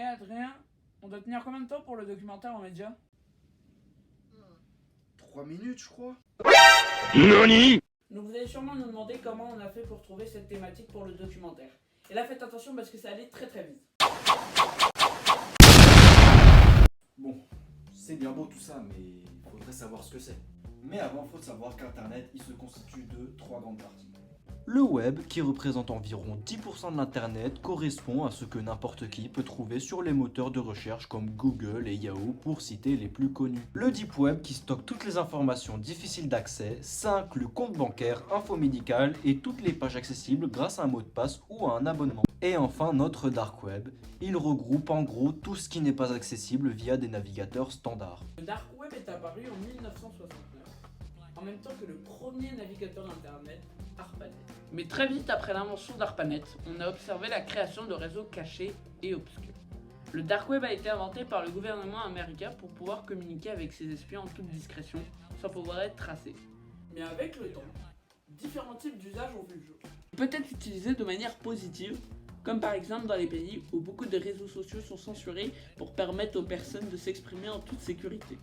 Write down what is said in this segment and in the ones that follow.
Adrien, on doit tenir combien de temps pour le documentaire en média? 3 minutes, je crois. NANI? Donc vous allez sûrement nous demander comment on a fait pour trouver cette thématique pour le documentaire. Et là faites attention parce que ça allait très très vite. Bon, c'est bien beau tout ça, mais il faudrait savoir ce que c'est. Mais avant, il faut savoir qu'Internet, il se constitue de 3 grandes parties. Le web, qui représente environ 10% de l'Internet, correspond à ce que n'importe qui peut trouver sur les moteurs de recherche comme Google et Yahoo pour citer les plus connus. Le Deep Web, qui stocke toutes les informations difficiles d'accès, ça inclut compte bancaire, info médicale et toutes les pages accessibles grâce à un mot de passe ou à un abonnement. Et enfin notre Dark Web, il regroupe en gros tout ce qui n'est pas accessible via des navigateurs standards. Le Dark Web est apparu en 1969, en même temps que le premier navigateur internet, ARPANET. Mais très vite après l'invention d'ARPANET, on a observé la création de réseaux cachés et obscurs. Le Dark Web a été inventé par le gouvernement américain pour pouvoir communiquer avec ses espions en toute discrétion, sans pouvoir être tracé. Mais avec le temps, différents types d'usages ont vu le jour. Peut être utilisé de manière positive, comme par exemple dans les pays où beaucoup de réseaux sociaux sont censurés pour permettre aux personnes de s'exprimer en toute sécurité.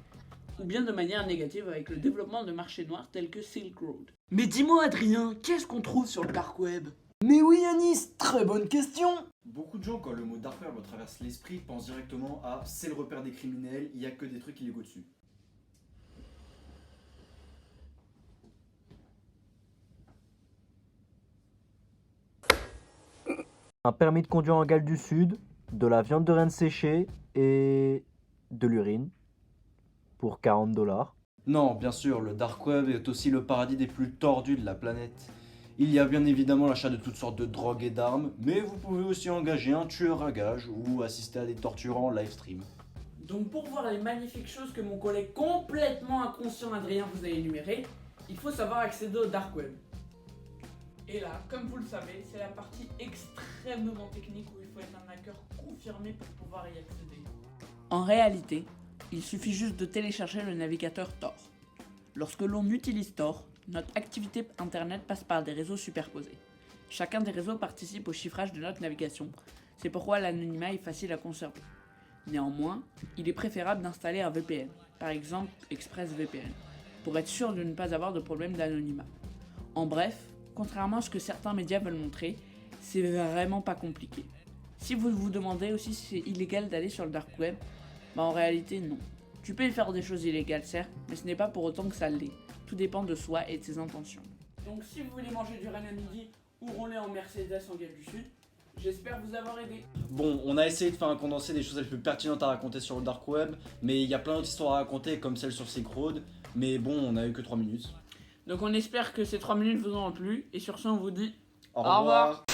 Ou bien de manière négative avec le développement de marchés noirs tels que Silk Road. Mais dis-moi Adrien, qu'est-ce qu'on trouve sur le dark web? Mais oui Anis, très bonne question! Beaucoup de gens, quand le mot Dark Web traverse l'esprit, pensent directement à « c'est le repère des criminels, il n'y a que des trucs illégaux dessus ». Un permis de conduire en Galles du Sud, de la viande de renne séchée et de l'urine pour 40$. Non, bien sûr, le Dark Web est aussi le paradis des plus tordus de la planète. Il y a bien évidemment l'achat de toutes sortes de drogues et d'armes, mais vous pouvez aussi engager un tueur à gages ou assister à des tortures en live stream. Donc pour voir les magnifiques choses que mon collègue complètement inconscient Adrien vous a énumérées, il faut savoir accéder au Dark Web. Et là, comme vous le savez, c'est la partie extrêmement technique où il faut être un hacker confirmé pour pouvoir y accéder. En réalité, il suffit juste de télécharger le navigateur Tor. Lorsque l'on utilise Tor, notre activité internet passe par des réseaux superposés. Chacun des réseaux participe au chiffrage de notre navigation, c'est pourquoi l'anonymat est facile à conserver. Néanmoins, il est préférable d'installer un VPN, par exemple ExpressVPN, pour être sûr de ne pas avoir de problème d'anonymat. En bref, contrairement à ce que certains médias veulent montrer, c'est vraiment pas compliqué. Si vous vous demandez aussi si c'est illégal d'aller sur le dark web, en réalité non. Tu peux y faire des choses illégales certes, mais ce n'est pas pour autant que ça l'est. Tout dépend de soi et de ses intentions. Donc si vous voulez manger du renne à midi ou rouler en Mercedes en Galles du Sud, j'espère vous avoir aidé. Bon, on a essayé de faire un condensé des choses les plus pertinentes à raconter sur le Dark Web, mais il y a plein d'autres histoires à raconter comme celle sur Silk Road, mais bon, on a eu que 3 minutes. Donc on espère que ces 3 minutes vous auront plu, et sur ce on vous dit Au revoir.